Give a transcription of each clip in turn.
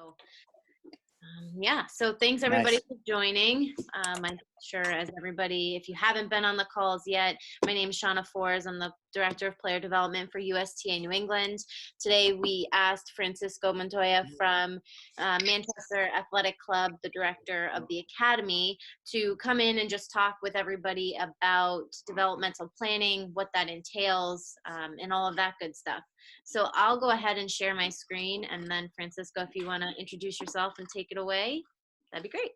So yeah, so thanks everybody Nice. for joining. I'm sure as everybody, if you haven't been on the calls yet, my name is Shauna Forbes. I'm the Director of Player Development for USTA New England. Today we asked Francisco Montoya from Manchester Athletic Club, the director of the academy, to come in and just talk with everybody about developmental planning, what that entails, and all of that good stuff. So I'll go ahead and share my screen, and then Francisco, if you want to introduce yourself and take it away, that'd be great.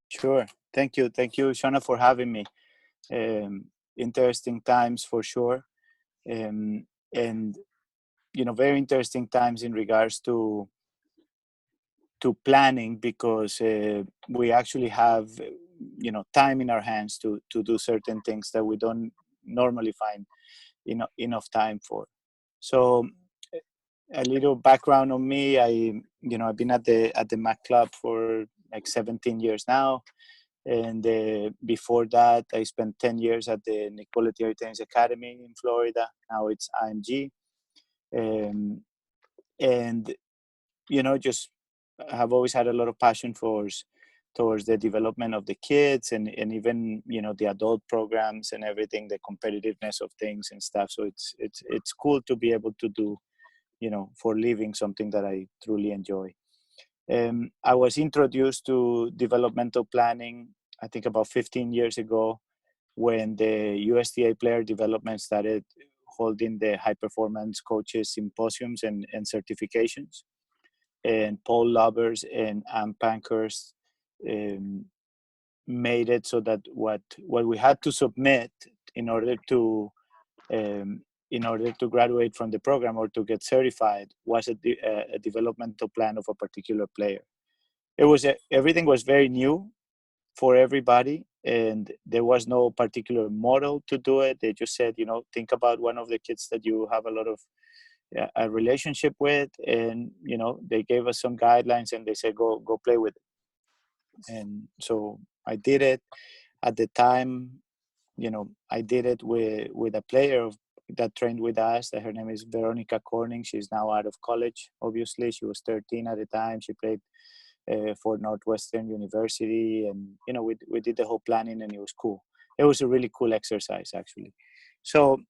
Sure. Thank you, Shauna, for having me. Interesting times for sure, and very interesting times in regards to planning, because we actually have time in our hands to do certain things that we don't normally find enough time for. So a little background on me: I've been at the Mac Club for like 17 years now, and before that I spent 10 years at the Nicola Tennis Academy in Florida. Now it's IMG, and just have always had a lot of passion towards the development of the kids, and even the adult programs and everything, the competitiveness of things and stuff. So it's cool to be able to do for living something that I truly enjoy. I was introduced to developmental planning, I think about 15 years ago, when the USTA Player Development started holding the high performance coaches symposiums and certifications. And Paul Lovers and Ann Pankhurst made it so that what we had to submit in order to graduate from the program or to get certified was a developmental plan of a particular player. Everything was very new for everybody, and there was no particular model to do it. They just said, think about one of the kids that you have a lot of a relationship with, and they gave us some guidelines, and they said go play with it. And so I did it. At the time, I did it with a player that trained with us. Her name is Veronica Corning. She's now out of college. Obviously, she was 13 at the time. She played for Northwestern University, and we did the whole planning, and it was cool. It was a really cool exercise, actually. So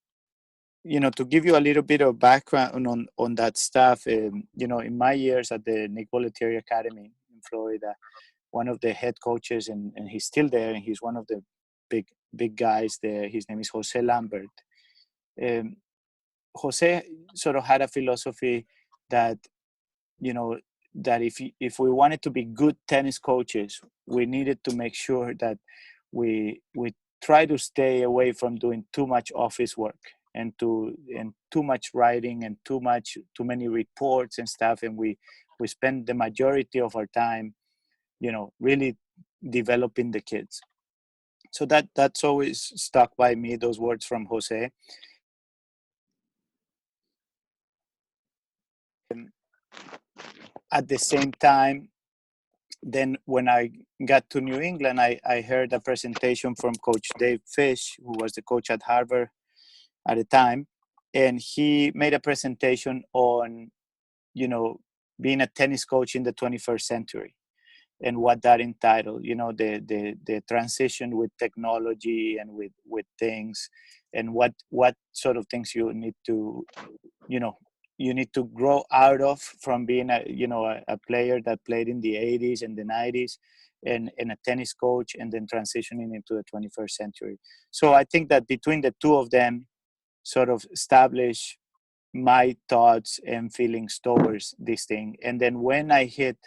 to give you a little bit of background on that stuff, in my years at the Nick Bollettieri Academy in Florida, one of the head coaches, and he's still there, and he's one of the big guys there. His name is Jose Lambert. Jose sort of had a philosophy that, that if we wanted to be good tennis coaches, we needed to make sure that we try to stay away from doing too much office work and too much writing and too many reports and stuff, and we spend the majority of our time really developing the kids. So that's always stuck by me, those words from Jose. At the same time, then when I got to New England, I heard a presentation from Coach Dave Fish, who was the coach at Harvard at the time, and he made a presentation on being a tennis coach in the 21st century and what that entitled, the transition with technology and with things, and what sort of things you need to grow out of from being a player that played in the 80s and the 90s, and a tennis coach, and then transitioning into the 21st century. So I think that between the two of them sort of establish my thoughts and feelings towards this thing. And then when I hit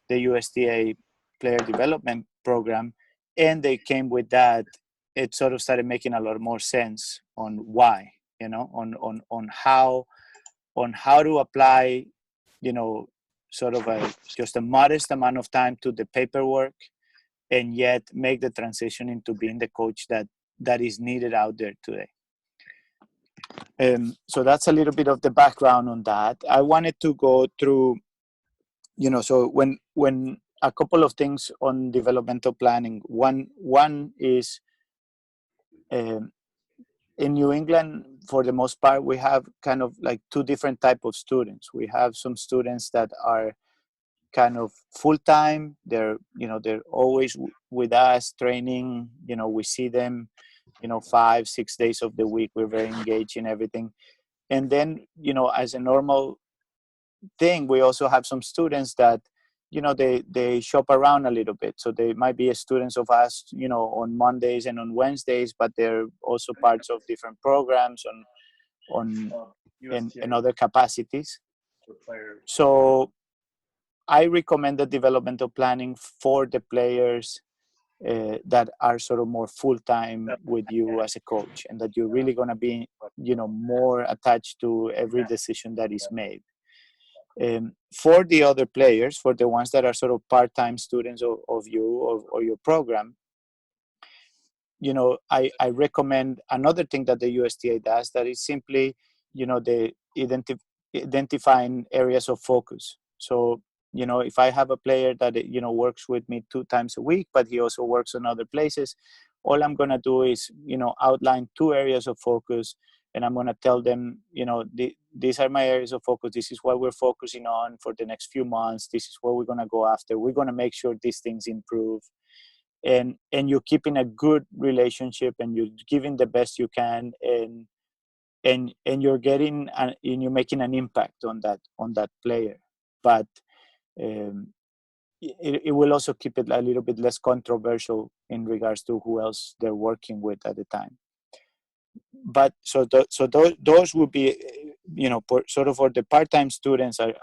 the USTA Player Development Program, and they came with that, it sort of started making a lot more sense on why, on how to apply, sort of just a modest amount of time to the paperwork, and yet make the transition into being the coach that is needed out there today. So that's a little bit of the background on that. I wanted to go through, so when a couple of things on developmental planning. One is in New England, for the most part, we have kind of like two different type of students. We have some students that are kind of full time. They're always with us training. We see them 5-6 days of the week. We're very engaged in everything. And then as a normal thing, we also have some students that they shop around a little bit. So they might be students of us on Mondays and on Wednesdays, but they're also parts of different programs on in other capacities. So I recommend the developmental planning for the players that are sort of more full-time with you as a coach, and that you're really going to be more attached to every decision that is made. For the other players, for the ones that are sort of part-time students of you or your program, I recommend another thing that the USTA does, that is simply the identifying areas of focus. So if I have a player that works with me 2 times a week, but he also works in other places, all I'm going to do is outline 2 areas of focus, and I'm going to tell them these are my areas of focus. This is what we're focusing on for the next few months. This is what we're going to go after. We're going to make sure these things improve. And you're keeping a good relationship, and you're giving the best you can, and you're getting and you're making an impact on that player. But it will also keep it a little bit less controversial in regards to who else they're working with at the time. But those would be sort of for the part-time students are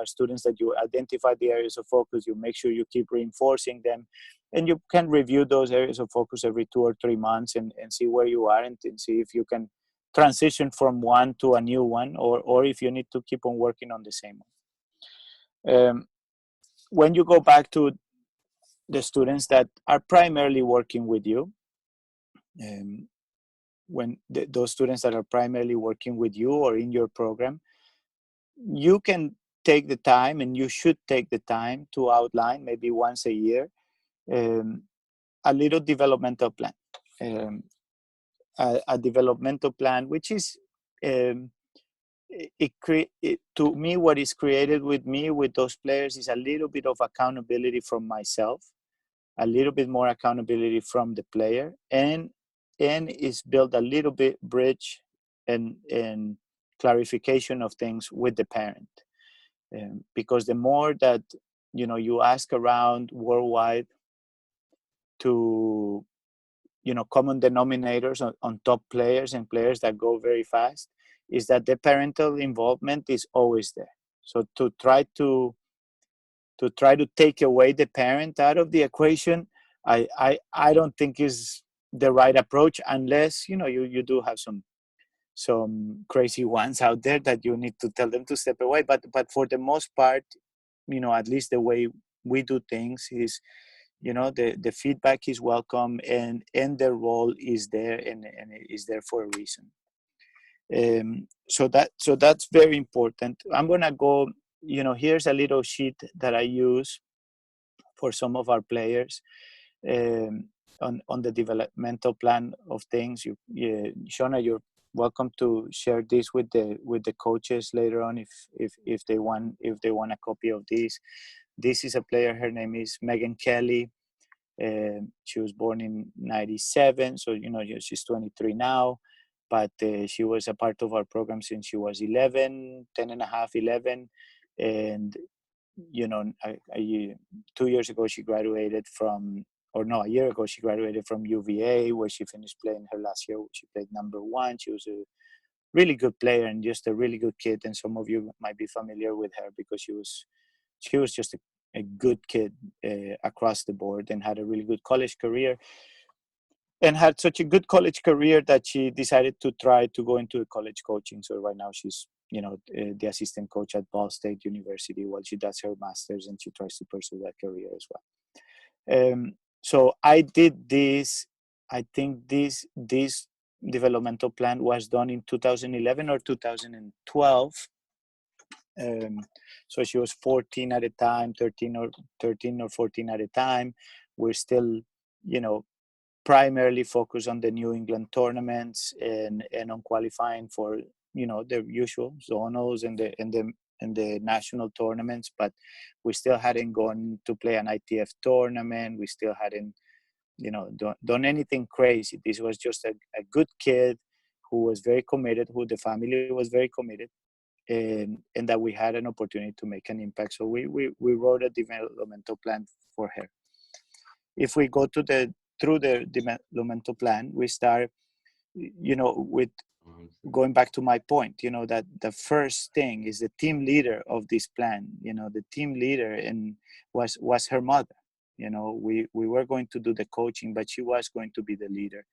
students that you identify the areas of focus. You make sure you keep reinforcing them, and you can review those areas of focus every 2 or 3 months and see where you are, and see if you can transition from one to a new one, or if you need to keep on working on the same one. When you go back to the students that are primarily working with you, when those students that are primarily working with you or in your program, you can take the time, and you should take the time to outline maybe once a year a little developmental plan. A developmental plan, which is to me, what is created with me with those players is a little bit of accountability from myself, a little bit more accountability from the player, and is build a little bit bridge and clarification of things with the parent. Because the more that you ask around worldwide to common denominators on top players and players that go very fast, is that the parental involvement is always there. So to try to take away the parent out of the equation, I don't think is the right approach, unless you do have some crazy ones out there that you need to tell them to step away. But for the most part, at least the way we do things is, the feedback is welcome, and their role is there, and it is there for a reason. So that's very important. I'm gonna go. Here's a little sheet that I use for some of our players on the developmental plan of things. Shona, you're welcome to share this with the coaches later on if they want a copy of this. This is a player. Her name is Megan Kelly. She was born in 97, so she's 23 now, but she was a part of our program since she was 11, 10 and a half, 11. And 2 years ago she graduated from, or no, a year ago she graduated from UVA, where she finished playing her last year. She played number 1. She was a really good player and just a really good kid, and some of you might be familiar with her because she was just a good kid across the board, and had a really good college career, and had such a good college career that she decided to try to go into college coaching. So right now she's the assistant coach at Ball State University while she does her master's, and she tries to pursue that career as well. So I did this. I think this developmental plan was done in 2011 or 2012. So she was 14 at a time, 13 or 14 at a time. We're still, primarily focused on the New England tournaments and on qualifying for, the usual zonals and the in the national tournaments, but we still hadn't gone to play an ITF tournament. We still hadn't, done anything crazy. This was just a good kid who was very committed, who the family was very committed, and that we had an opportunity to make an impact. So we wrote a developmental plan for her. If we go through the developmental plan, we start, with going back to my point, that the first thing is the team leader of this plan. The team leader was her mother. We were going to do the coaching, but she was going to be the leader.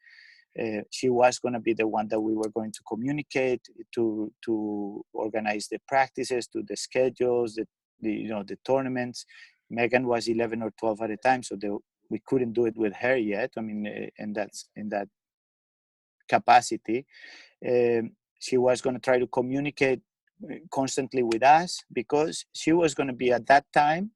She was going to be the one that we were going to communicate to organize the practices, to the schedules, the tournaments. Megan was 11 or 12 at a time, so we couldn't do it with her yet. I mean, and that's in that capacity. She was going to try to communicate constantly with us, because she was going to be at that time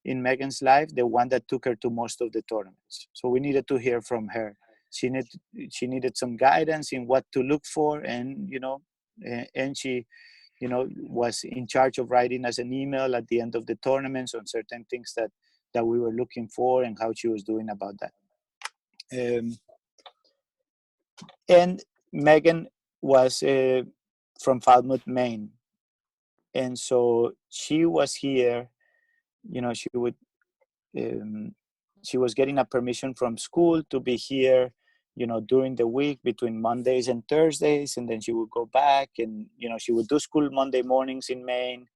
in Megan's life the one that took her to most of the tournaments. So we needed to hear from her. She needed some guidance in what to look for, and she was in charge of writing us an email at the end of the tournaments on certain things that we were looking for and how she was doing about that. And Megan was from Falmouth, Maine, and so she was here. She would she was getting a permission from school to be here, during the week between Mondays and Thursdays, and then she would go back, and she would do school Monday mornings in Maine.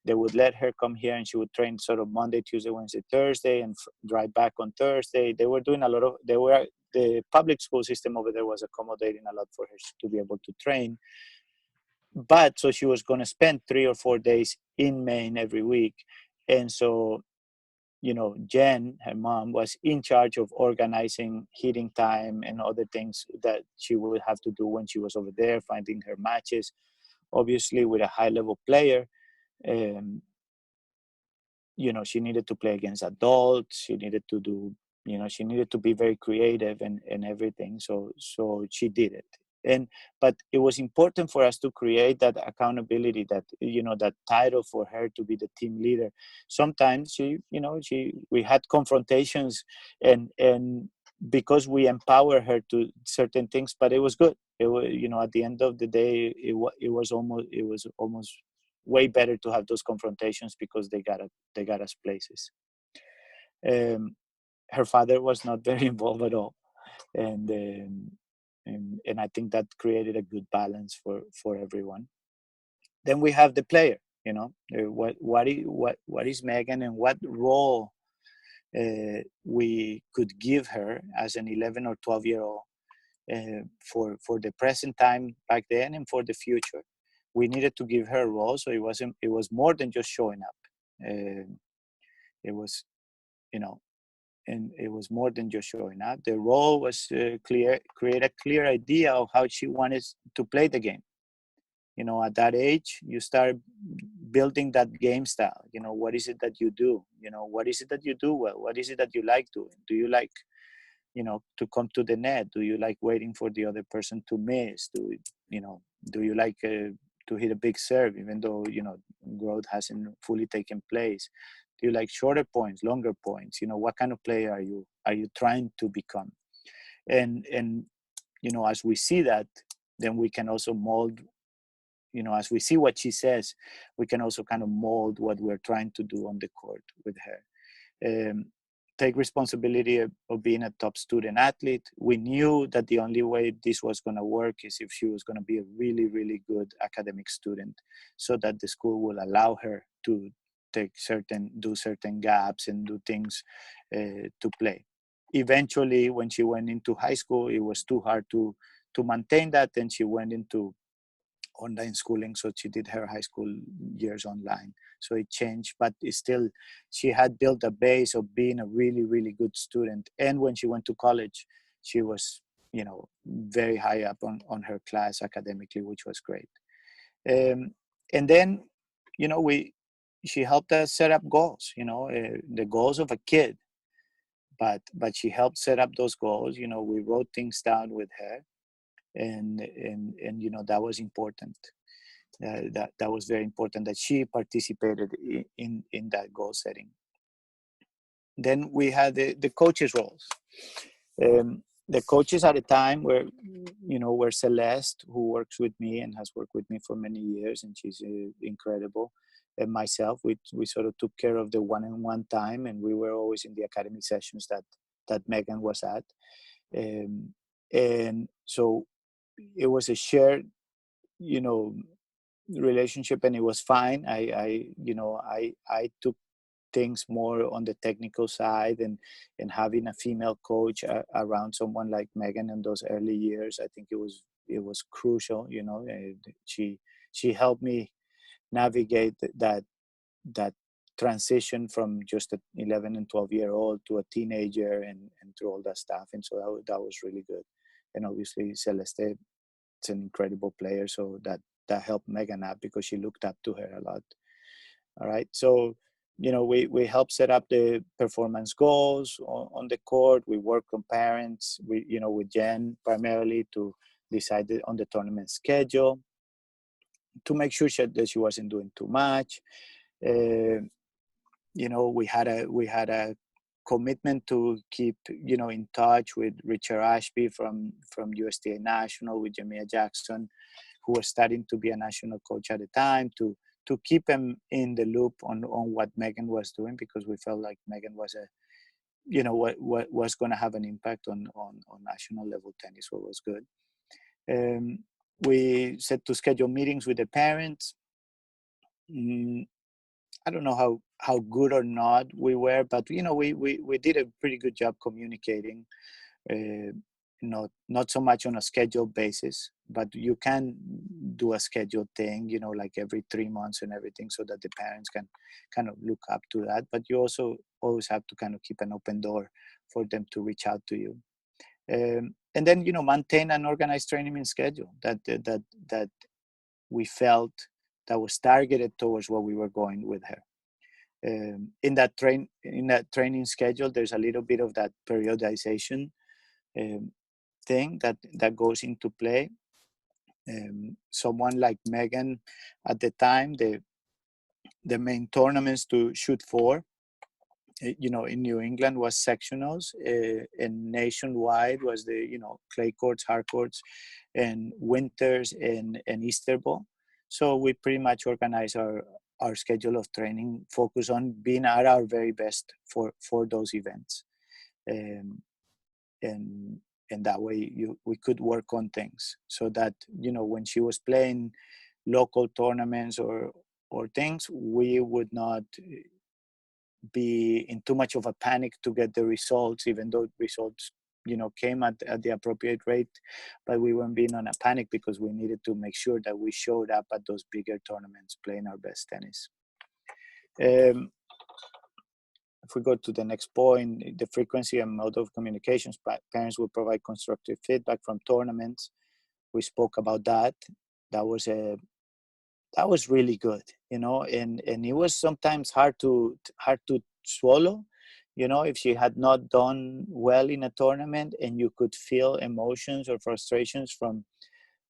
They would let her come here, and she would train sort of Monday, Tuesday, Wednesday, Thursday, and drive back on Thursday. They were doing the public school system over there was accommodating a lot for her to be able to train. But so she was going to spend 3 or 4 days in Maine every week. And so, Jen, her mom, was in charge of organizing hitting time and other things that she would have to do when she was over there, finding her matches. Obviously, with a high level player, um, she needed to play against adults. She needed to do, she needed to be very creative and everything. So she did it. But it was important for us to create that accountability, that title for her to be the team leader. Sometimes we had confrontations, and because we empower her to certain things, but it was good. It was, at the end of the day, it was almost way better to have those confrontations, because they got us places. Her father was not very involved at all, and I think that created a good balance for everyone. Then we have the player. What is Megan, and what role we could give her as an 11 or 12-year-old for the present time back then and for the future. We needed to give her a role, so it was more than just showing up. It was, and it was more than just showing up. The role was create a clear idea of how she wanted to play the game. At that age, you start building that game style. What is it that you do? What is it that you do well? What is it that you like doing? Do you like, to come to the net? Do you like waiting for the other person to miss? Do you like to hit a big serve, even though, growth hasn't fully taken place? Do you like shorter points, longer points? What kind of player are you trying to become? And as we see that, then we can also mold, as we see what she says, we can also kind of mold what we're trying to do on the court with her. Take responsibility of being a top student athlete. We knew that the only way this was going to work is if she was going to be a really, really good academic student, so that the school will allow her to do certain gaps and do things to play. Eventually, when she went into high school, it was too hard to maintain that, and she went into online schooling, so she did her high school years online. So it changed, but it's still, she had built a base of being a really, really good student. And when she went to college, she was, very high up on her class academically, which was great. And then, she helped us set up goals, the goals of a kid. But she helped set up those goals. We wrote things down with her, and that was important. That was very important that she participated in that goal setting. Then we had the coaches roles. The coaches at the time were Celeste, who works with me and has worked with me for many years, and she's incredible. And myself, we sort of took care of the one-on-one time, and we were always in the academy sessions that Megan was at. And so it was a shared, relationship, and it was fine. I took things more on the technical side, and having a female coach around someone like Megan in those early years, I think it was crucial. She helped me navigate that transition from just an 11 and 12-year-old to a teenager, and through all that stuff. And so that was really good. And obviously Celeste is an incredible player, so that helped Megan out because she looked up to her a lot. All right, so we help set up the performance goals on the court. We work on parents, with Jen primarily, to decide on the tournament schedule, to make sure that she wasn't doing too much. We had a commitment to keep in touch with Richard Ashby from USTA National, with Jamia Jackson, who was starting to be a national coach at the time, to keep him in the loop on what Megan was doing, because we felt like Megan was what was going to have an impact on national level tennis, what was good. We set to schedule meetings with the parents. I don't know how good or not we were, but we did a pretty good job communicating. Not so much on a scheduled basis, but you can do a scheduled thing, like every 3 months and everything, so that the parents can kind of look up to that. But you also always have to kind of keep an open door for them to reach out to you. And then, maintain an organized training schedule that we felt that was targeted towards what we were going with her. In that training schedule, there's a little bit of that periodization thing that goes into play. Someone like Megan, at the time, the main tournaments to shoot for, in New England, was sectionals, and nationwide was the clay courts, hard courts, and winters and Easter Bowl. So we pretty much organize our schedule of training, focus on being at our very best for those events. And that way we could work on things, so that when she was playing local tournaments or things, we would not be in too much of a panic to get the results, even though results came at the appropriate rate, but we weren't being on a panic, because we needed to make sure that we showed up at those bigger tournaments playing our best tennis. If we go to the next point, the frequency and mode of communications, parents will provide constructive feedback from tournaments. We spoke about that. That was really good, and it was sometimes hard to swallow, if she had not done well in a tournament, and you could feel emotions or frustrations from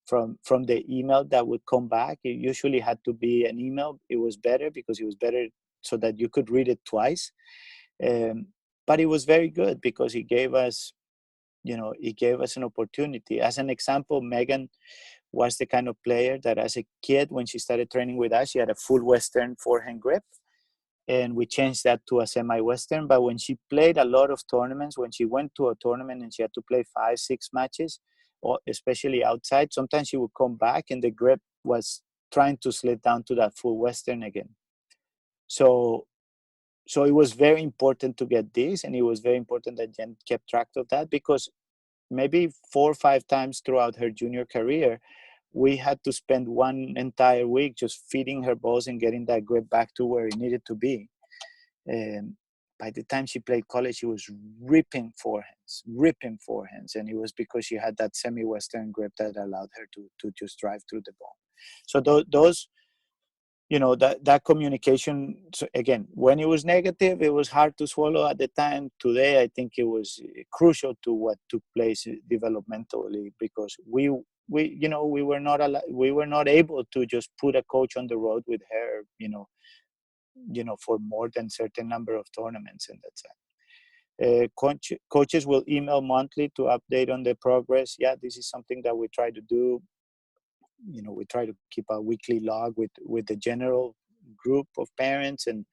the email that would come back. It usually had to be an email. It was better, because it was better so that you could read it twice. But it was very good, because it gave us an opportunity. As an example, Megan was the kind of player that, as a kid, when she started training with us, she had a full Western forehand grip, and we changed that to a semi-Western. But when she played a lot of tournaments, when she went to a tournament and she had to play 5-6 matches, or especially outside, sometimes she would come back and the grip was trying to slip down to that full Western again. So it was very important to get this, and it was very important that Jen kept track of that, because maybe 4 or 5 times throughout her junior career, we had to spend one entire week just feeding her balls and getting that grip back to where it needed to be. By the time she played college, she was ripping forehands, and it was because she had that semi-Western grip that allowed her to just drive through the ball. So those, that communication, so again, when it was negative, it was hard to swallow at the time. Today, I think it was crucial to what took place developmentally, because we we were not able to just put a coach on the road with her, for more than certain number of tournaments, and that's it. Coaches will email monthly to update on the progress. Yeah, this is something that we try to do. We try to keep a weekly log with the general group of parents, and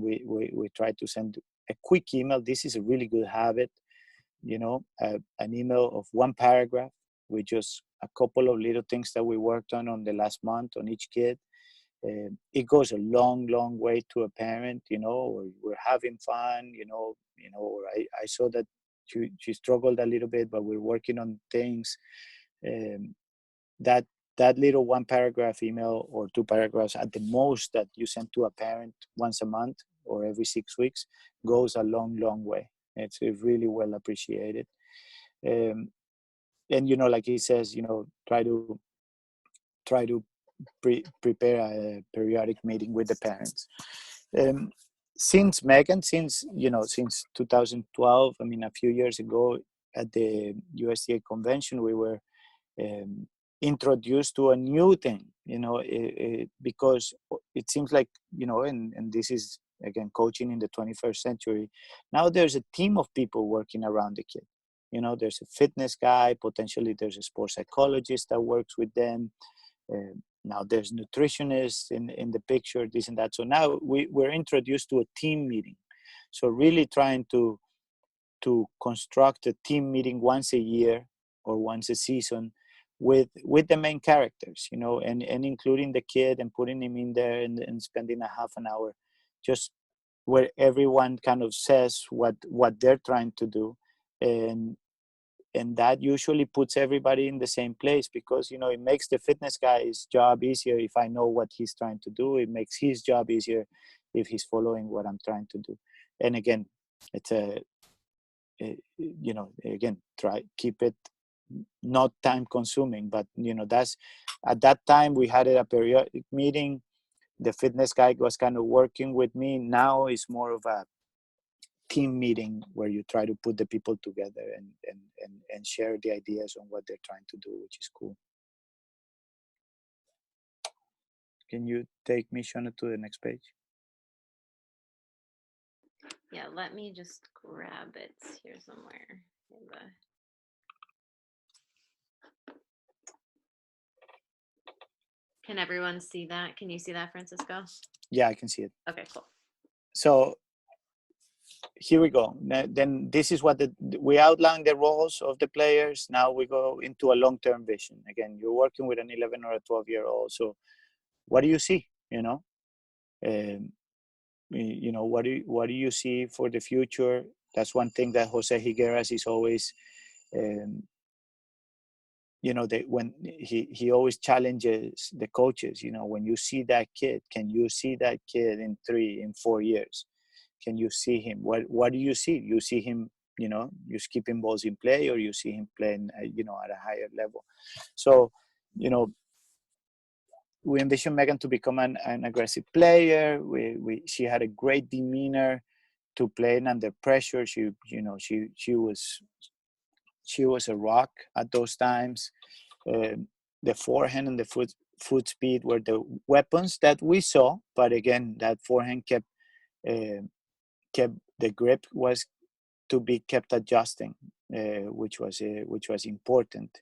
we try to send a quick email. This is a really good habit. An email of one paragraph with just a couple of little things that we worked on the last month on each kid. It goes a long, long way to a parent, or we're having fun, or I saw that she struggled a little bit, but we're working on things. That that little one paragraph email or two paragraphs at the most that you send to a parent once a month or every 6 weeks goes a long, long way. It's really well appreciated. And like he says, try to prepare a periodic meeting with the parents. Um, since Megan, since 2012, I mean, a few years ago at the USTA convention, we were um, introduced to a new thing, because it seems like, and this is, again, coaching in the 21st century. Now there's a team of people working around the kid. There's a fitness guy, potentially there's a sports psychologist that works with them. Now there's nutritionists in the picture, this and that. So now we're introduced to a team meeting. So really trying to construct a team meeting once a year or once a season with the main characters, and including the kid and putting him in there and spending a half an hour just where everyone kind of says what they're trying to do. And that usually puts everybody in the same place, because it makes the fitness guy's job easier if I know what he's trying to do. It makes his job easier if he's following what I'm trying to do. And again, it's again, keep it not time consuming, but that's, at that time we had a periodic meeting. The fitness guy was kind of working with me. Now it's more of a team meeting where you try to put the people together and share the ideas on what they're trying to do, which is cool. Can you take me, Shona, to the next page? Yeah, let me just grab it here somewhere. Can everyone see that? Can you see that, Francisco? Yeah, I can see it. Okay, cool. So here we go. Then this is what we outline the roles of the players. Now we go into a long-term vision. Again, you're working with an 11 or a 12-year-old. So what do you see? What do you see for the future? That's one thing that Jose Higueras is always, when he always challenges the coaches. When you see that kid, can you see that kid in 4 years? Can you see him? What do you see? You see him, you skipping balls in play, or you see him playing, at a higher level. So, we envision Megan to become an aggressive player. She had a great demeanor to playing under pressure. She was a rock at those times. The forehand and the foot speed were the weapons that we saw, but again, that forehand kept the grip was to be kept adjusting, which was important.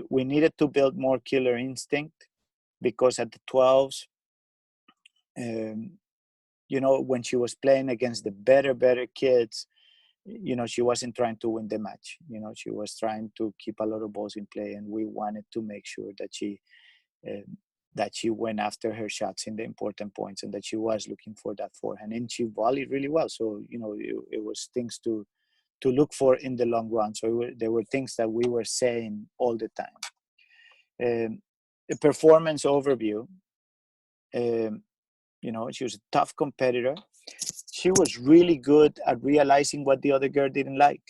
We needed to build more killer instinct, because at the 12s, when she was playing against the better kids, she wasn't trying to win the match. She was trying to keep a lot of balls in play, and we wanted to make sure that she went after her shots in the important points, and that she was looking for that forehand, and she volleyed really well. So it was things to look for in the long run. So there were things that we were saying all the time. The performance overview. She was a tough competitor. She was really good at realizing what the other girl didn't like.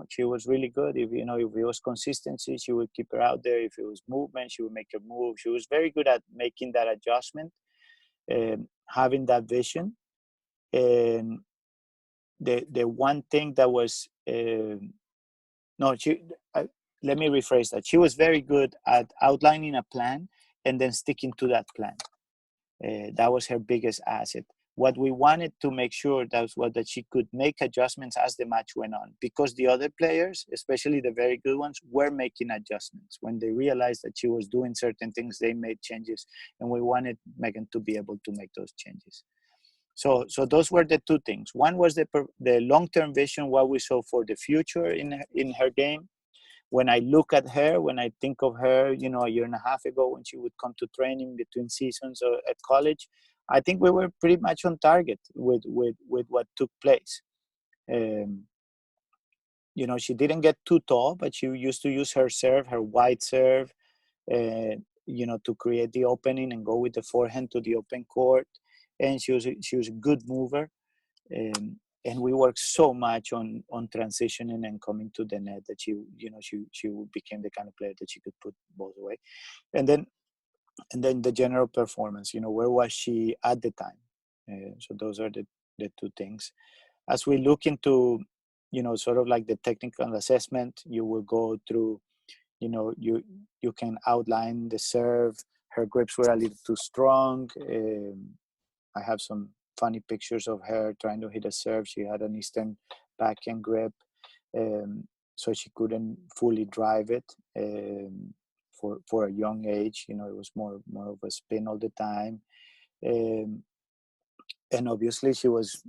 She was really good. If it was consistency, she would keep her out there. If it was movement, she would make her move. She was very good at making that adjustment, having that vision. And the one thing that was let me rephrase that. She was very good at outlining a plan and then sticking to that plan. That was her biggest asset. What we wanted to make sure was that she could make adjustments as the match went on, because the other players, especially the very good ones, were making adjustments. When they realized that she was doing certain things, they made changes, and we wanted Megan to be able to make those changes. So those were the two things. One was the long-term vision, what we saw for the future in her game. When I look at her, when I think of her, you know, a year and a half ago when she would come to training between seasons or at college, I think we were pretty much on target with what took place. Um, you know, she didn't get too tall, but she used to use her serve, her wide serve, you know, to create the opening and go with the forehand to the open court. And she was a good mover. And we worked so much on transitioning and coming to the net that she became the kind of player that she could put balls away. And then the general performance, you know, where was she at the time? So those are the two things. As we look into, you know, sort of like the technical assessment, you will go through, you know, you can outline the serve. Her grips were a little too strong. I have some funny pictures of her trying to hit a serve. She had an Eastern backhand grip, so she couldn't fully drive it for a young age. You know, it was more of a spin all the time, and obviously she was,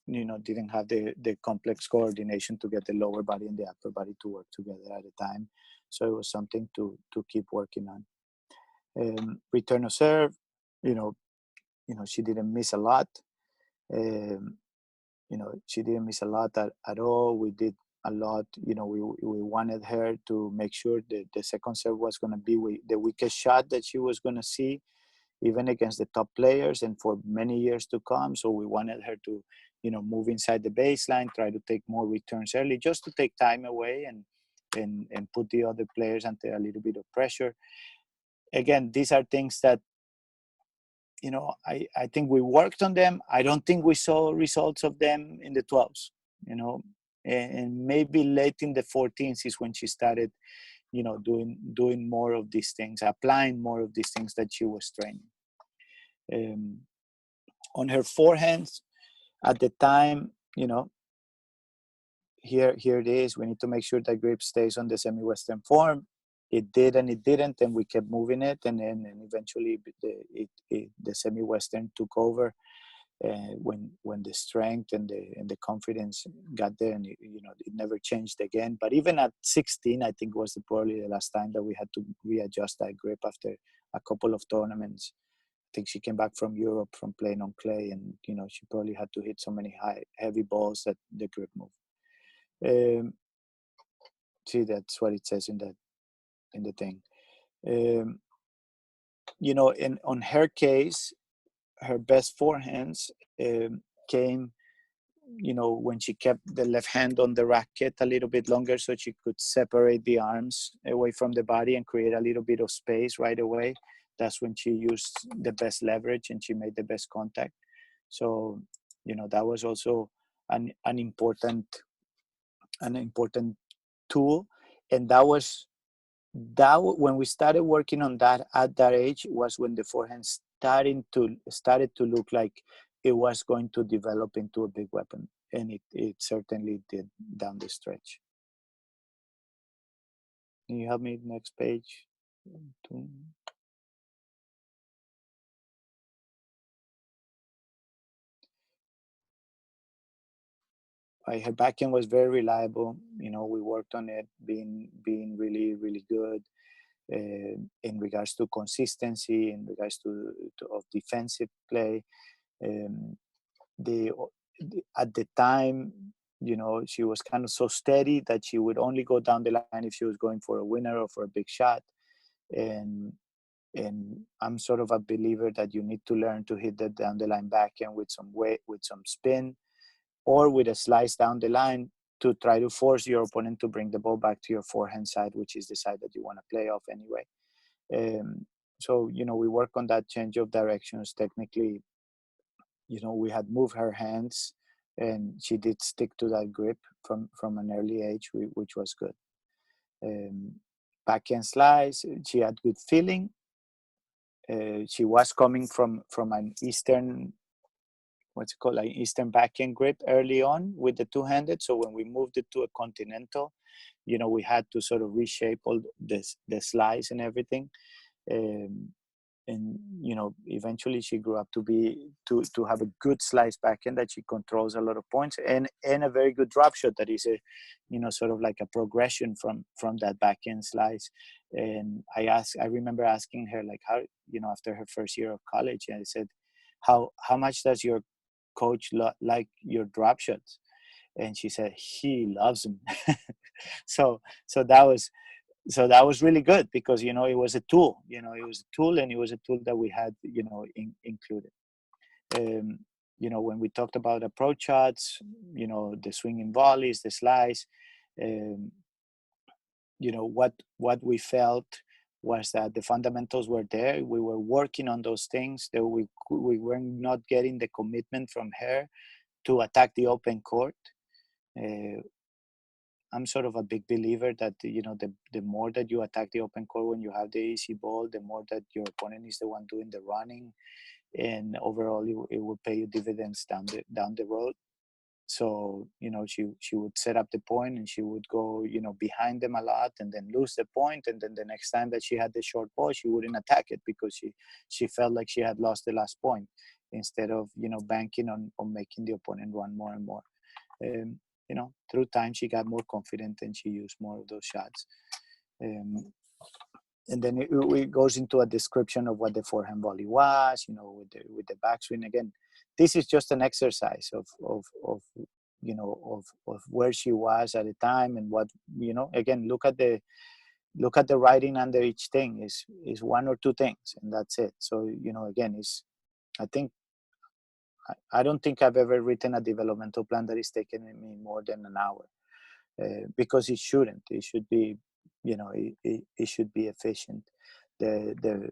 didn't have the complex coordination to get the lower body and the upper body to work together at a time. So it was something to keep working on. Return of serve, she didn't miss a lot. She didn't miss a lot at all. We did a lot. We wanted her to make sure that the second serve was going to be the weakest shot that she was going to see, even against the top players and for many years to come. So we wanted her to, move inside the baseline, try to take more returns early, just to take time away and put the other players under a little bit of pressure. Again, these are things that, I think we worked on them. I don't think we saw results of them in the 12s, and maybe late in the 14s is when she started, doing more of these things, applying more of these things that she was training. On her forehands, at the time, here it is. We need to make sure that grip stays on the semi-Western form. It did and it didn't, and we kept moving it, and eventually the semi-Western took over when the strength and the confidence got there, and it never changed again. But even at 16, I think was probably the last time that we had to readjust that grip after a couple of tournaments. I think she came back from Europe from playing on clay, and she probably had to hit so many heavy balls that the grip moved. See, that's what it says in the thing. On her case, her best forehands came, when she kept the left hand on the racket a little bit longer, so she could separate the arms away from the body and create a little bit of space right away. That's when she used the best leverage and she made the best contact. So, that was also an important tool. And that when we started working on that at that age was when the forehand started to look like it was going to develop into a big weapon, and it certainly did down the stretch. Can you help me next page? Her backhand was very reliable. We worked on it being really, really good. In regards to consistency, in regards to of defensive play, at the time, she was kind of so steady that she would only go down the line if she was going for a winner or for a big shot. And I'm sort of a believer that you need to learn to hit that down the line backhand with some weight, with some spin, or with a slice down the line to try to force your opponent to bring the ball back to your forehand side, which is the side that you want to play off anyway. So, we work on that change of directions. Technically, we had moved her hands, and she did stick to that grip from an early age, which was good. backhand slice. She had good feeling. She was coming from an Eastern, what's it called, like Eastern backhand grip early on with the two-handed. So when we moved it to a continental, we had to sort of reshape all the slice and everything. And eventually she grew up to have a good slice backhand that she controls a lot of points, and a very good drop shot that is a sort of like a progression from that backhand slice. And I remember asking her, like, how, after her first year of college, and I said, how much does your coach like your drop shots? And she said he loves them. so that was really good, because it was a tool. And it was a tool that we had included. When we talked about approach shots, the swinging volleys, the slice, what we felt was that the fundamentals were there. We were working on those things, that we were not getting the commitment from her to attack the open court. I'm sort of a big believer that the more that you attack the open court when you have the easy ball, the more that your opponent is the one doing the running, and overall it will pay you dividends down the road. So she would set up the point, and she would go behind them a lot, and then lose the point, and then the next time that she had the short ball, she wouldn't attack it, because she felt like she had lost the last point, instead of banking on making the opponent run more and more. Through time she got more confident, and she used more of those shots. And then it goes into a description of what the forehand volley was, with the backswing. Again, this is just an exercise of where she was at the time, and what, again, look at the writing under each thing is one or two things, and that's it. So, again, I don't think I've ever written a developmental plan that is taken me more than an hour, because it shouldn't. It should be, it should be efficient. The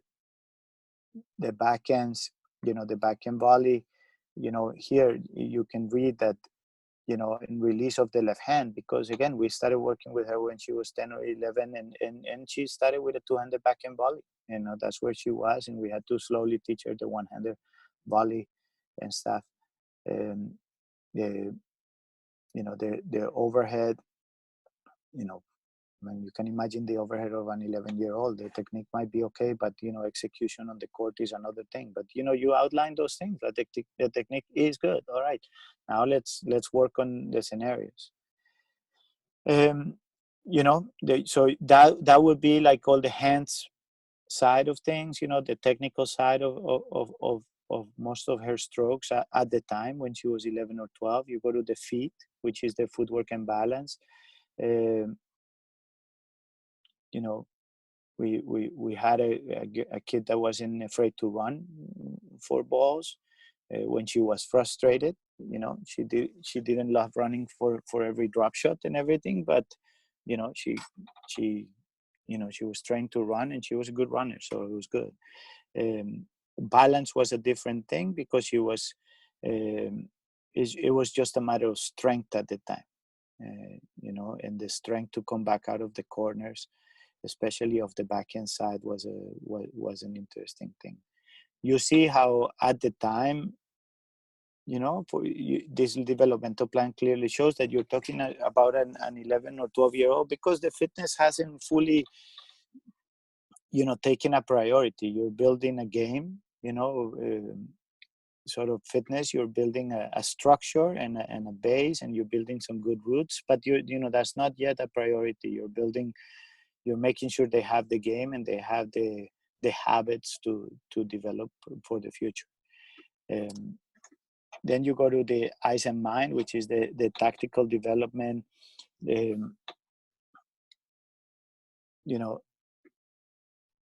backends, the backhand volley, here you can read that, in release of the left hand, because again, we started working with her when she was 10 or 11, and she started with a two-handed backhand volley. That's where she was, and we had to slowly teach her the one-handed volley and stuff. The overhead, I mean, you can imagine the overhead of an 11-year-old. The technique might be okay, but execution on the court is another thing. But you outline those things. The technique is good. All right, now let's work on the scenarios. So that would be like all the hands side of things. The technical side of most of her strokes at the time when she was 11 or 12. You go to the feet, which is the footwork and balance. We had a kid that wasn't afraid to run for balls when she was frustrated. She didn't love running for every drop shot and everything, but she was trained to run, and she was a good runner, so it was good. Balance was a different thing, because she was it was just a matter of strength at the time, and the strength to come back out of the corners, especially of the backhand side, was an interesting thing. You see how at the time, this developmental plan clearly shows that you're talking about an 11 or 12-year-old, because the fitness hasn't fully, taken a priority. You're building a game, sort of fitness. You're building a structure and a base, and you're building some good roots, but that's not yet a priority. You're making sure they have the game, and they have the habits to develop for the future. Then you go to the eyes and mind, which is the tactical development.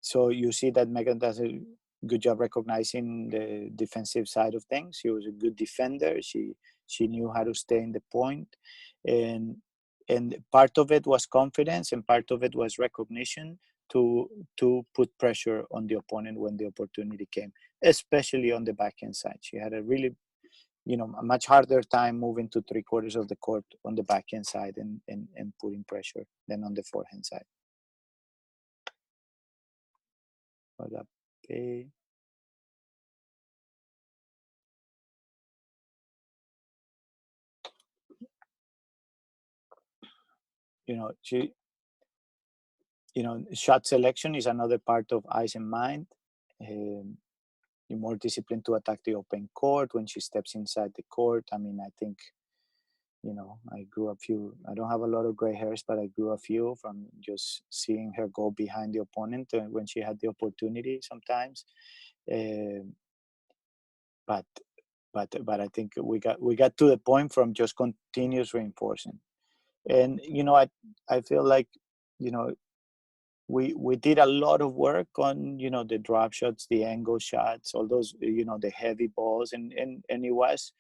So you see that Megan does a good job recognizing the defensive side of things. She was a good defender. She knew how to stay in the point, and part of it was confidence, and part of it was recognition to put pressure on the opponent when the opportunity came, especially on the backhand side. She had a really a much harder time moving to 3/4 of the court on the backhand side and putting pressure than on the forehand side. Okay. She, shot selection is another part of eyes and mind. Um, you're more disciplined to attack the open court when she steps inside the court. I mean, I think, I grew a few, I don't have a lot of gray hairs, but I grew a few from just seeing her go behind the opponent when she had the opportunity sometimes. Um, but but I think we got to the point from just continuous reinforcing. And I feel like you know we did a lot of work on the drop shots, the angle shots, all those the heavy balls, and it was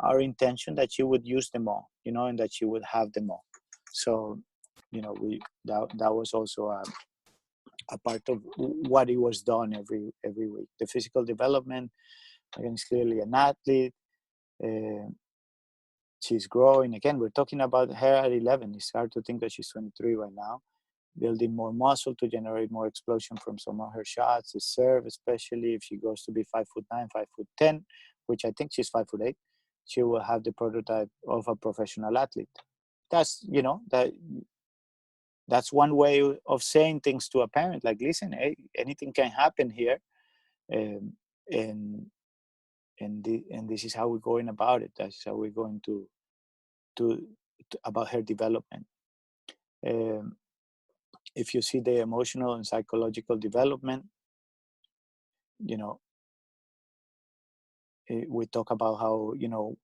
our intention that she would use them all, and that she would have them all. So we that was also a part of what it was done every week. The physical development, again, is clearly an athlete. uh, she's growing. Again, we're talking about her at 11. It's hard to think that she's 23 right now. Building more muscle to generate more explosion from some of her shots. The serve, especially if she goes to be 5'9", 5'10", which I think she's 5'8", she will have the prototype of a professional athlete. That's that's one way of saying things to a parent. Like, listen, hey, anything can happen here, um, and and this is how we're going about it. That's how we're going to, about her development. Um, if you see the emotional and psychological development, you know, we talk about how,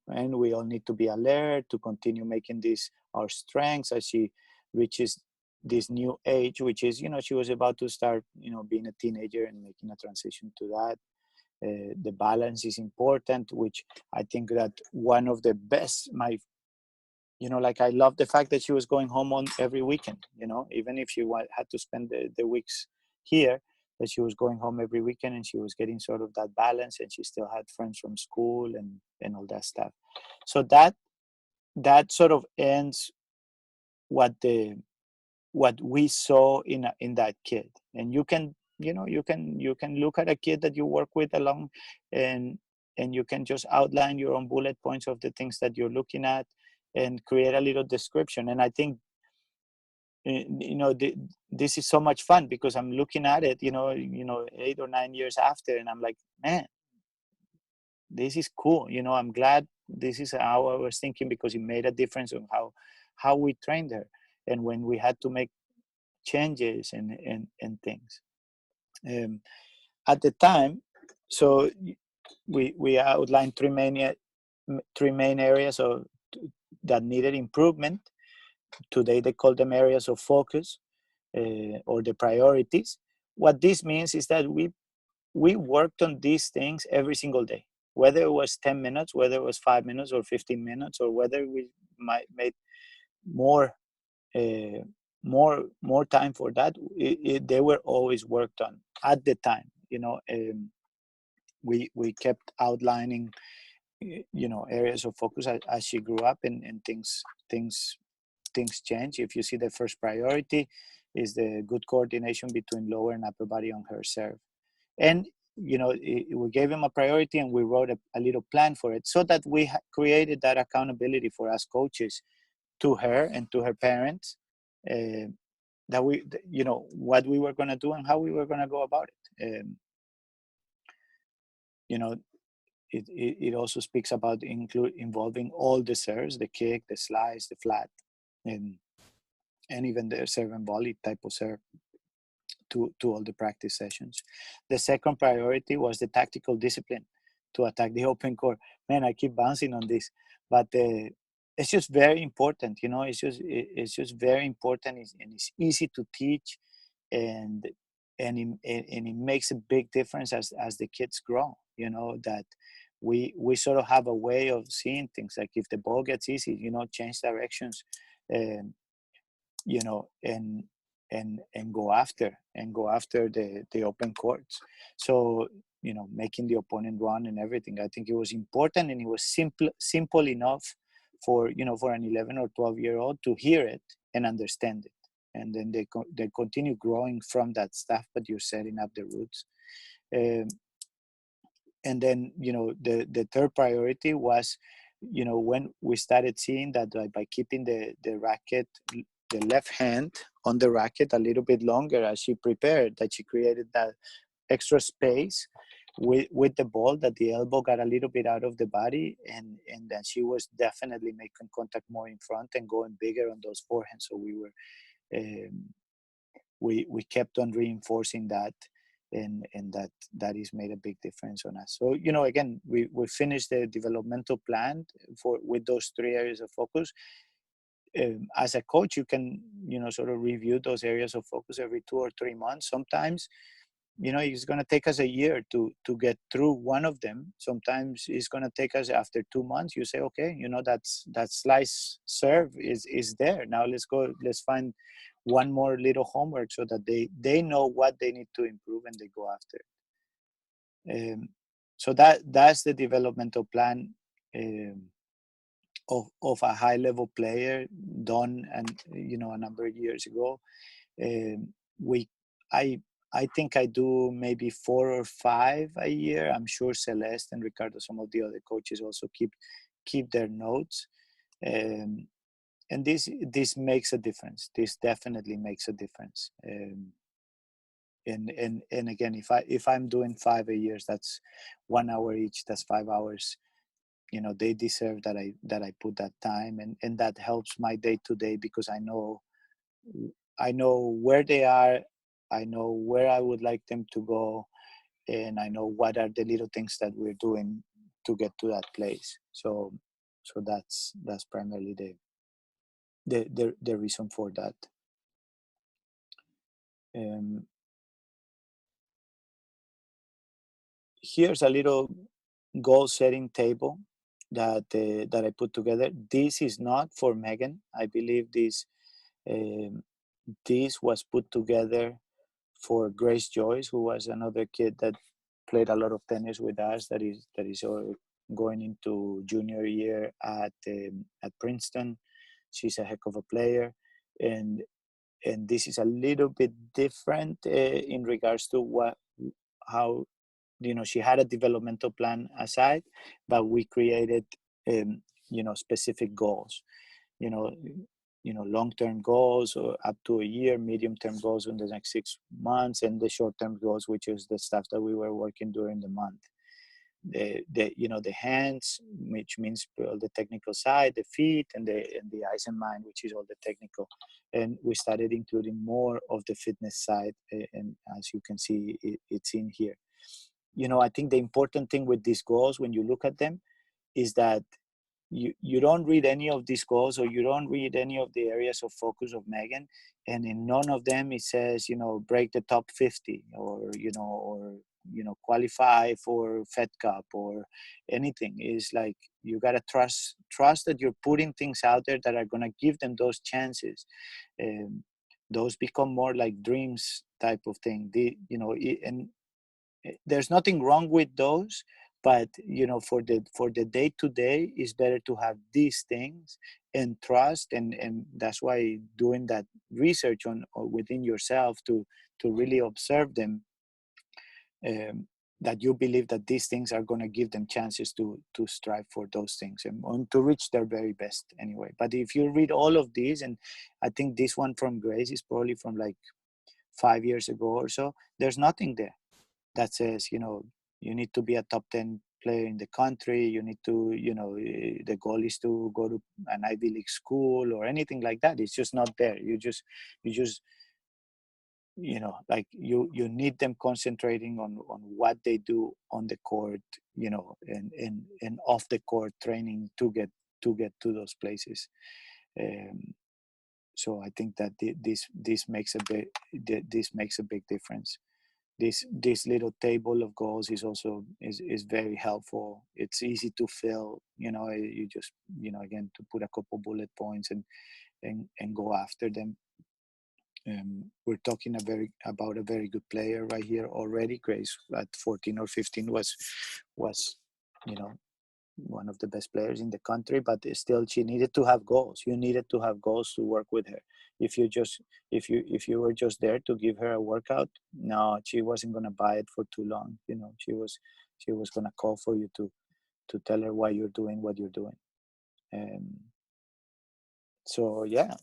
and we all need to be alert to continue making this our strengths as she reaches this new age, which is, she was about to start, being a teenager and making a transition to that. The balance is important, which I think that one of the best, like, I love the fact that she was going home on every weekend, even if she had to spend the weeks here, that she was going home every weekend and she was getting sort of that balance, and she still had friends from school and all that stuff. So that sort of ends what we saw in that kid. And you can, you can look at a kid that you work with along, and you can just outline your own bullet points of the things that you're looking at and create a little description. And I think, this is so much fun because I'm looking at it, 8 or 9 years after, and I'm like, man, this is cool. I'm glad this is how I was thinking, because it made a difference on how we trained her, and when we had to make changes and things. Um, at the time, so we outlined three main areas that needed improvement. Today they call them areas of focus, or the priorities. What this means is that we worked on these things every single day, whether it was 10 minutes, whether it was 5 minutes or 15 minutes, or whether we might made more uh, more time for that. They were always worked on at the time. We kept outlining areas of focus as she grew up, and things change. If you see, the first priority is the good coordination between lower and upper body on her serve. And we gave him a priority, and we wrote a little plan for it, so that we created that accountability for us coaches to her and to her parents, uh, that what we were going to do and how we were going to go about it. You know, it also speaks about involving all the serves, the kick, the slice, the flat, and even the serve and volley type of serve, to all the practice sessions. The second priority was the tactical discipline to attack the open court. Man, I keep bouncing on this, but it's just very important. It's just very important, and it's easy to teach, and it makes a big difference as the kids grow. That we sort of have a way of seeing things, like if the ball gets easy, change directions, and and go after the open courts. So making the opponent run and everything. I think it was important, and it was simple enough for for an 11 or 12-year-old to hear it and understand it, and then they continue growing from that stuff. But you're setting up the roots. Um, and then the third priority was when we started seeing that by keeping the racket, the left hand on the racket a little bit longer as she prepared, that she created that extra space with the ball, that the elbow got a little bit out of the body, and that she was definitely making contact more in front and going bigger on those forehands. So um, we kept on reinforcing that, and that is made a big difference on us. So again, we finished the developmental plan with those three areas of focus. As a coach, you can sort of review those areas of focus every 2 or 3 months. Sometimes it's going to take us a year to get through one of them. Sometimes it's going to take us, after 2 months, you say, okay, that slice serve is there. Now let's find one more little homework so that they know what they need to improve and they go after it. So that's the developmental plan of a high level player done, and a number of years ago. We I think I do maybe 4 or 5 a year. I'm sure Celeste and Ricardo, some of the other coaches, also keep their notes. And this makes a difference. This definitely makes a difference. And again, if I'm doing 5 a year, that's 1 hour each. That's 5 hours. They deserve that I put that time, and that helps my day to day, because I know where they are, I know where I would like them to go, and I know what are the little things that we're doing to get to that place. So that's primarily the reason for that. Here's a little goal setting table that I put together. This is not for Megan. I believe this was put together for Grace Joyce, who was another kid that played a lot of tennis with us. That is going into junior year at Princeton. She's a heck of a player, and this is a little bit different in regards to how she had a developmental plan aside, but we created specific goals. You know, long-term goals or up to a year, medium-term goals in the next 6 months, and the short-term goals, which is the stuff that we were working during the month. The hands, which means all the technical side, the feet, and the eyes and mind, which is all the technical. And we started including more of the fitness side, and as you can see, it's in here. I think the important thing with these goals, when you look at them, is that you don't read any of these goals, or you don't read any of the areas of focus of Megan, and in none of them it says break the top 50, or qualify for Fed Cup or anything. It's like you gotta trust that you're putting things out there that are gonna give them those chances. Those become more like dreams type of thing. And there's nothing wrong with those, but for the day to day, it's better to have these things and trust, and that's why doing that research on or within yourself to really observe them, that you believe that these things are going to give them chances to strive for those things and to reach their very best anyway. But if you read all of these, and I think this one from Grace is probably from like 5 years ago or so, there's nothing there that says, you need to be a top 10 player in the country. You need to, the goal is to go to an Ivy League school or anything like that. It's just not there. You just, like you need them concentrating on what they do on the court, and off the court training to get to those places. So I think that this makes a big difference. This little table of goals is also is very helpful. It's easy to fill. You just again, to put a couple bullet points and go after them. We're talking about a very good player right here already. Grace at 14 or 15 was you know one of the best players in the country, but still she needed to have goals. You needed to have goals to work with her. If you were just there to give her a workout, no, she wasn't going to buy it for too long. She was going to call for you to tell her why you're doing what you're doing. So yeah,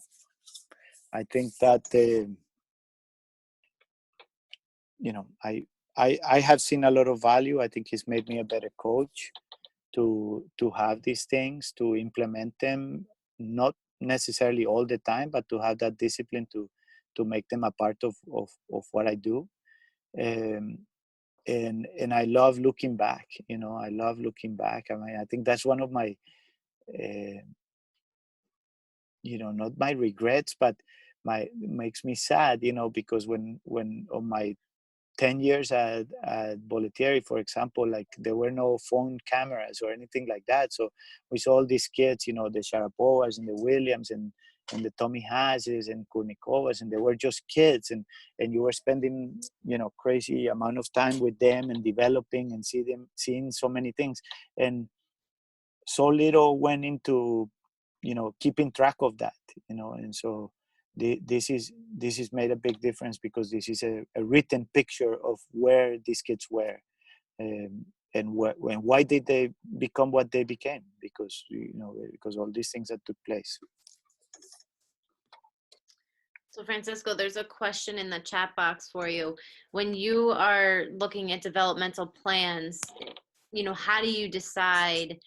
I think that I have seen a lot of value. I think he's made me a better coach to have these things, to implement them, not necessarily all the time, but to have that discipline to make them a part of what I do. Um, and I love looking back. I love looking back. I mean, I think that's one of my uh, not my regrets, but makes me sad, because when on my 10 years at Boletieri, for example, like there were no phone cameras or anything like that. So we saw all these kids, the Sharapovas and the Williams and the Tommy Hazes and Kurnikovas, and they were just kids, and you were spending, crazy amount of time with them and developing and seeing so many things. And so little went into keeping track of that, and so this is made a big difference, because this is a written picture of where these kids were, and why did they become what they became, because all these things that took place. So Francisco, there's a question in the chat box for you. When you are looking at developmental plans, how do you decide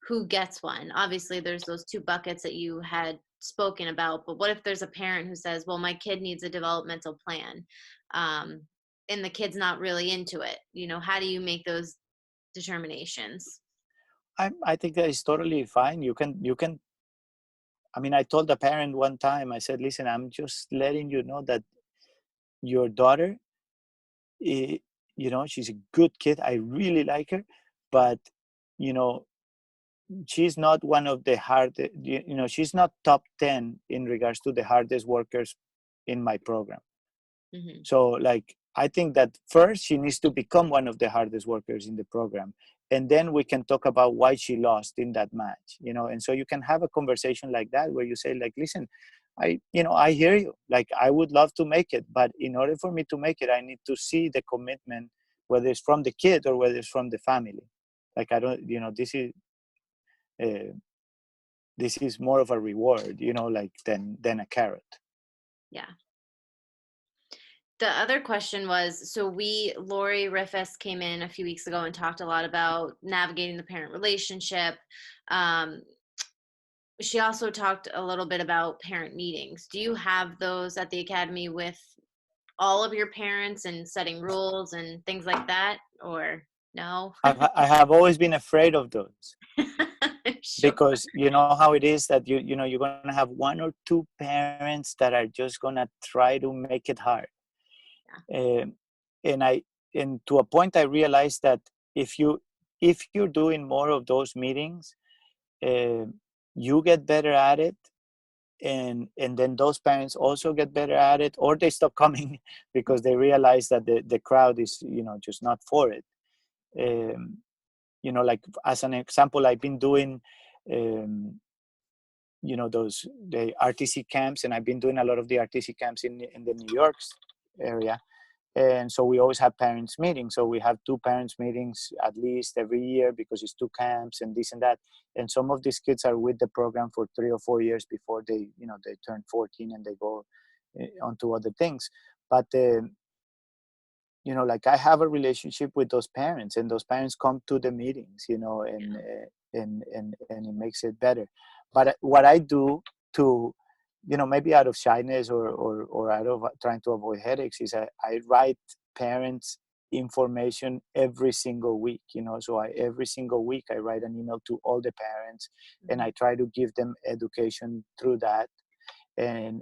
who gets one? Obviously, there's those two buckets that you had spoken about, but what if there's a parent who says, well, my kid needs a developmental plan, and the kid's not really into it? How do you make those determinations? I think that is totally fine. You can. I mean, I told the parent one time, I said, listen, I'm just letting you know that your daughter, eh, she's a good kid. I really like her, but you know, she's not one of the hard. She's not top 10 in regards to the hardest workers in my program. Mm-hmm. So, like, I think that first she needs to become one of the hardest workers in the program, and then we can talk about why she lost in that match. And so you can have a conversation like that where you say, like, listen, I hear you. Like, I would love to make it, but in order for me to make it, I need to see the commitment, whether it's from the kid or whether it's from the family. Like, I don't, uh, this is more of a reward, like than a carrot. Yeah. The other question was, so Lori Riffis came in a few weeks ago and talked a lot about navigating the parent relationship. She also talked a little bit about parent meetings. Do you have those at the academy with all of your parents and setting rules and things like that, or no? I have always been afraid of those. Sure. Because you know how it is that you're going to have one or two parents that are just going to try to make it hard. um, and to a point I realized that if you're doing more of those meetings, uh, you get better at it, and then those parents also get better at it, or they stop coming because they realize that the crowd is just not for it. um, like, as an example, I've been doing um, those the RTC camps, and I've been doing a lot of the RTC camps in the New York area. And so we always have parents meetings. So we have two parents meetings at least every year, because it's two camps and this and that. And some of these kids are with the program for 3 or 4 years before they turn 14 and they go on to other things. But like, I have a relationship with those parents, and those parents come to the meetings, and it makes it better. But what I do to, maybe out of shyness or out of trying to avoid headaches, is I write parents information every single week. So every single week I write an email to all the parents, and I try to give them education through that. And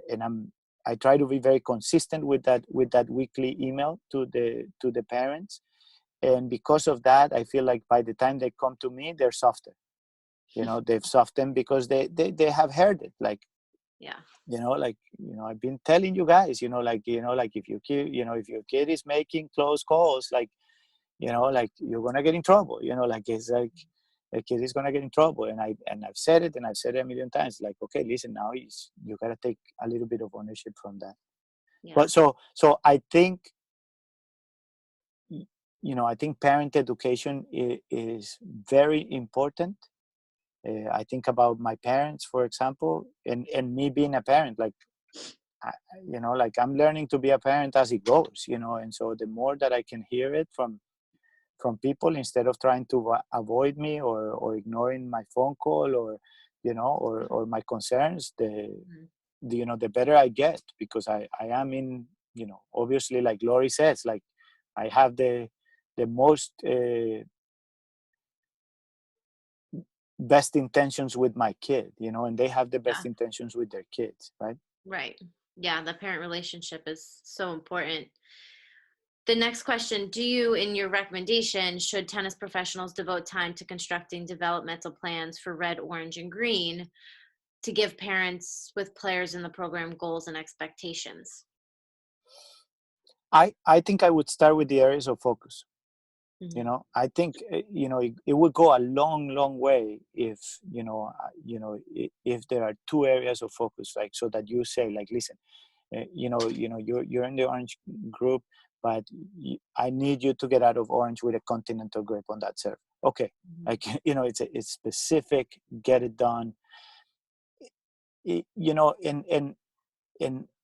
I try to be very consistent with that weekly email to the parents. And because of that, I feel like by the time they come to me, they're softer. They've softened because they have heard it. Like, Yeah. Like, I've been telling you guys, like if if your kid is making close calls, like, like you're gonna get in trouble, like it's like a kid is gonna get in trouble. And I've said it, and I've said it a million times, like, okay, listen, now you gotta take a little bit of ownership from that. Yeah. But so I think, I think parent education is very important. I think about my parents, for example, and me being a parent, like, like I'm learning to be a parent as it goes, and so the more that I can hear it from people, instead of trying to avoid me, or ignoring my phone call, or or my concerns, Mhm. the better I get, because I am in, obviously, like Lori says, like, I have the most best intentions with my kid, and they have the Yeah. best intentions with their kids, right? Right. Yeah. The parent relationship is so important. The next question, do you, in your recommendation, should tennis professionals devote time to constructing developmental plans for red, orange, and green to give parents with players in the program goals and expectations? I think I would start with the areas of focus. Hmm. I think, it would go a long way if, if there are two areas of focus, like, so that you say, like, listen, you're in the orange group, but I need you to get out of orange with a continental grip on that serve. Okay, Hmm. like, it's specific, get it done. In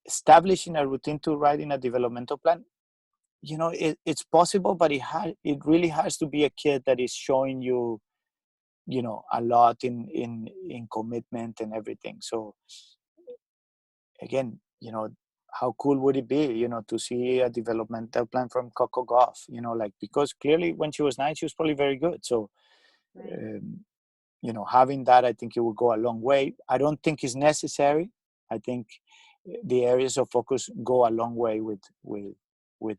establishing a routine to write in a developmental plan, it's possible, but it really has to be a kid that is showing you, a lot in commitment and everything. So again, how cool would it be, to see a developmental plan from Coco Goff, like, because clearly when she was 9, she was probably very good. So Right. um, having that, I think it will go a long way. I don't think it's necessary. I think the areas of focus go a long way with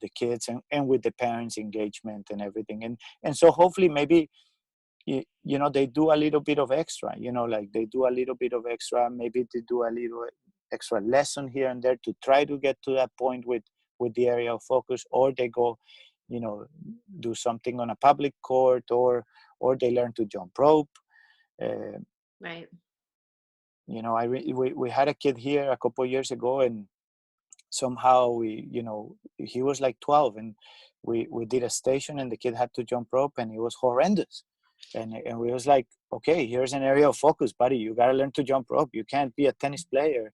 the kids, and with the parents' engagement and everything. And so hopefully, maybe, they do a little bit of extra, like they do a little bit of extra, maybe they do a little extra lesson here and there to try to get to that point with the area of focus, or they go, do something on a public court, or they learn to jump rope. uh, Right. we had a kid here a couple of years ago, and somehow he was like 12, and we did a station, and the kid had to jump rope, and it was horrendous. And we was like, okay, here's an area of focus, buddy. You got to learn to jump rope. You can't be a tennis player,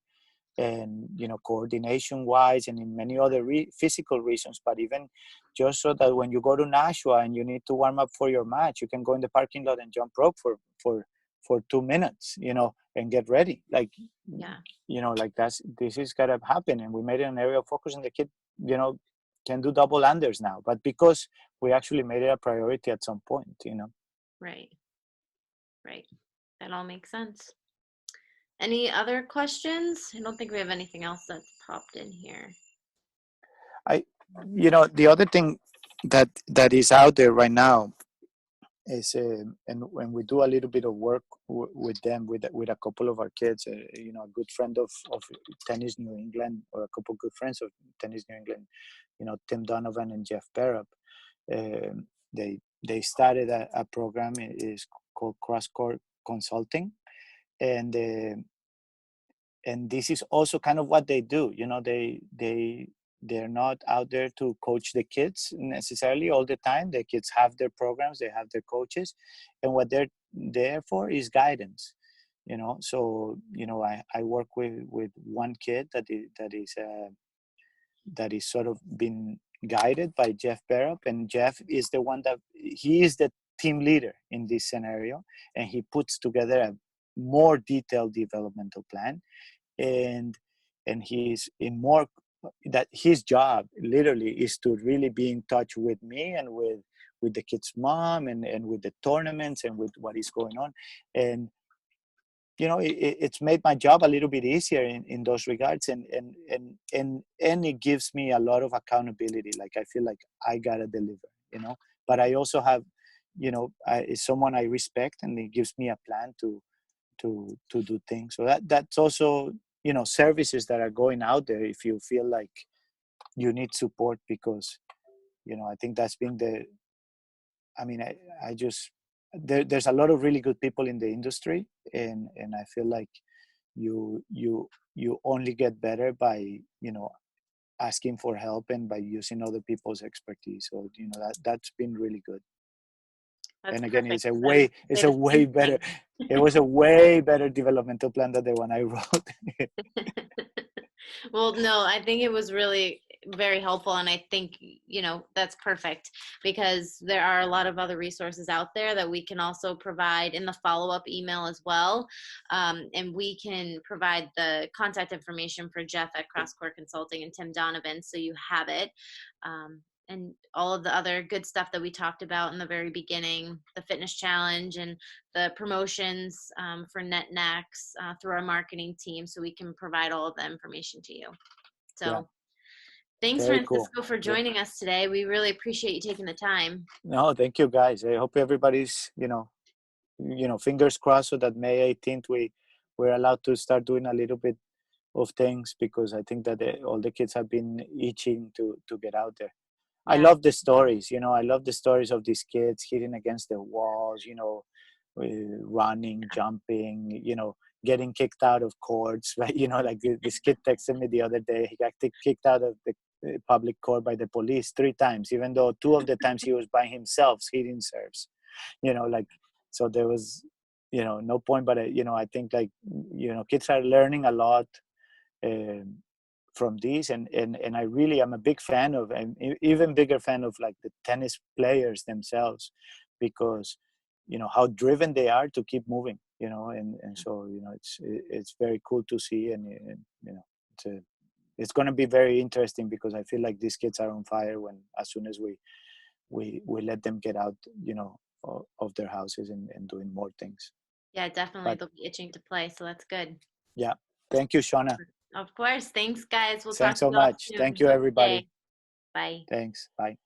and coordination wise, and in many other physical reasons, but even just so that when you go to Nashua and you need to warm up for your match, you can go in the parking lot and jump rope for 2 minutes, and get ready, like, Yeah. like this is gotta happen. And we made it an area of focus, and the kid, can do double unders now, but because we actually made it a priority at some point. Right. Right. That all makes sense. Any other questions? I don't think we have anything else that's popped in here. I the other thing that is out there right now is, and when we do a little bit of work with them, with a couple of our kids, a good friend of Tennis New England, or a couple of good friends of Tennis New England, Tim Donovan and Jeff Perup. They started a program. It is called Cross Court Consulting, and this is also kind of what they do. They're not out there to coach the kids necessarily all the time. The kids have their programs, they have their coaches, and what they're there for is guidance. So I work with one kid that is sort of been guided by Jeff Berup, and Jeff is the one that he is the team leader in this scenario, and he puts together a more detailed developmental plan. And and he's in more, that his job literally is to really be in touch with me, and with the kid's mom, and with the tournaments, and with what is going on. And it's made my job a little bit easier in those regards, and it gives me a lot of accountability. Like, I feel like I gotta deliver. But I also have, is someone I respect, and it gives me a plan to do things. So that's also, services that are going out there if you feel like you need support, because I think that's been I just there's a lot of really good people in the industry, and I feel like you only get better by asking for help and by using other people's expertise. So that's been really good. That's And again, perfect. it's a 'Cause I was way gonna it's say a the way same better thing. it was a way better developmental plan than the one I wrote. Well, no, I think it was really very helpful. And I think, that's perfect because there are a lot of other resources out there that we can also provide in the follow-up email as well. And we can provide the contact information for Jeff at CrossCore Consulting and Tim Donovan, so you have it. And all of the other good stuff that we talked about in the very beginning, the fitness challenge and the promotions for NetNex through our marketing team, so we can provide all of the information to you. Yeah, So thanks, very cool. Francisco, for Yeah. joining us today. We really appreciate you taking the time. No, thank you guys. I hope everybody's, fingers crossed, so that May 18th we're allowed to start doing a little bit of things, because I think that all the kids have been itching to get out there. I Yeah. love the stories. I love the stories of these kids hitting against the walls, running, jumping, getting kicked out of courts, right? Like this kid texted me the other day. He got kicked out of the public court by the police 3 times, even though 2 of the times he was by himself hitting serves. Like, so there was, no point. But I think, like, kids are learning a lot. Um, from these, and I really am a big fan of, and even bigger fan of, like, the tennis players themselves, because how driven they are to keep moving, and so it's very cool to see, and it's it's going to be very interesting, because I feel like these kids are on fire when as soon as we let them get out, of their houses and doing more things. Yeah, definitely. But They'll be itching to play, so that's good. yeah, thank you, Shauna. Of course. Thanks, guys. We'll talk Thanks to so you all much. soon. Thank you, Have a good day. everybody. Bye. Thanks. Bye.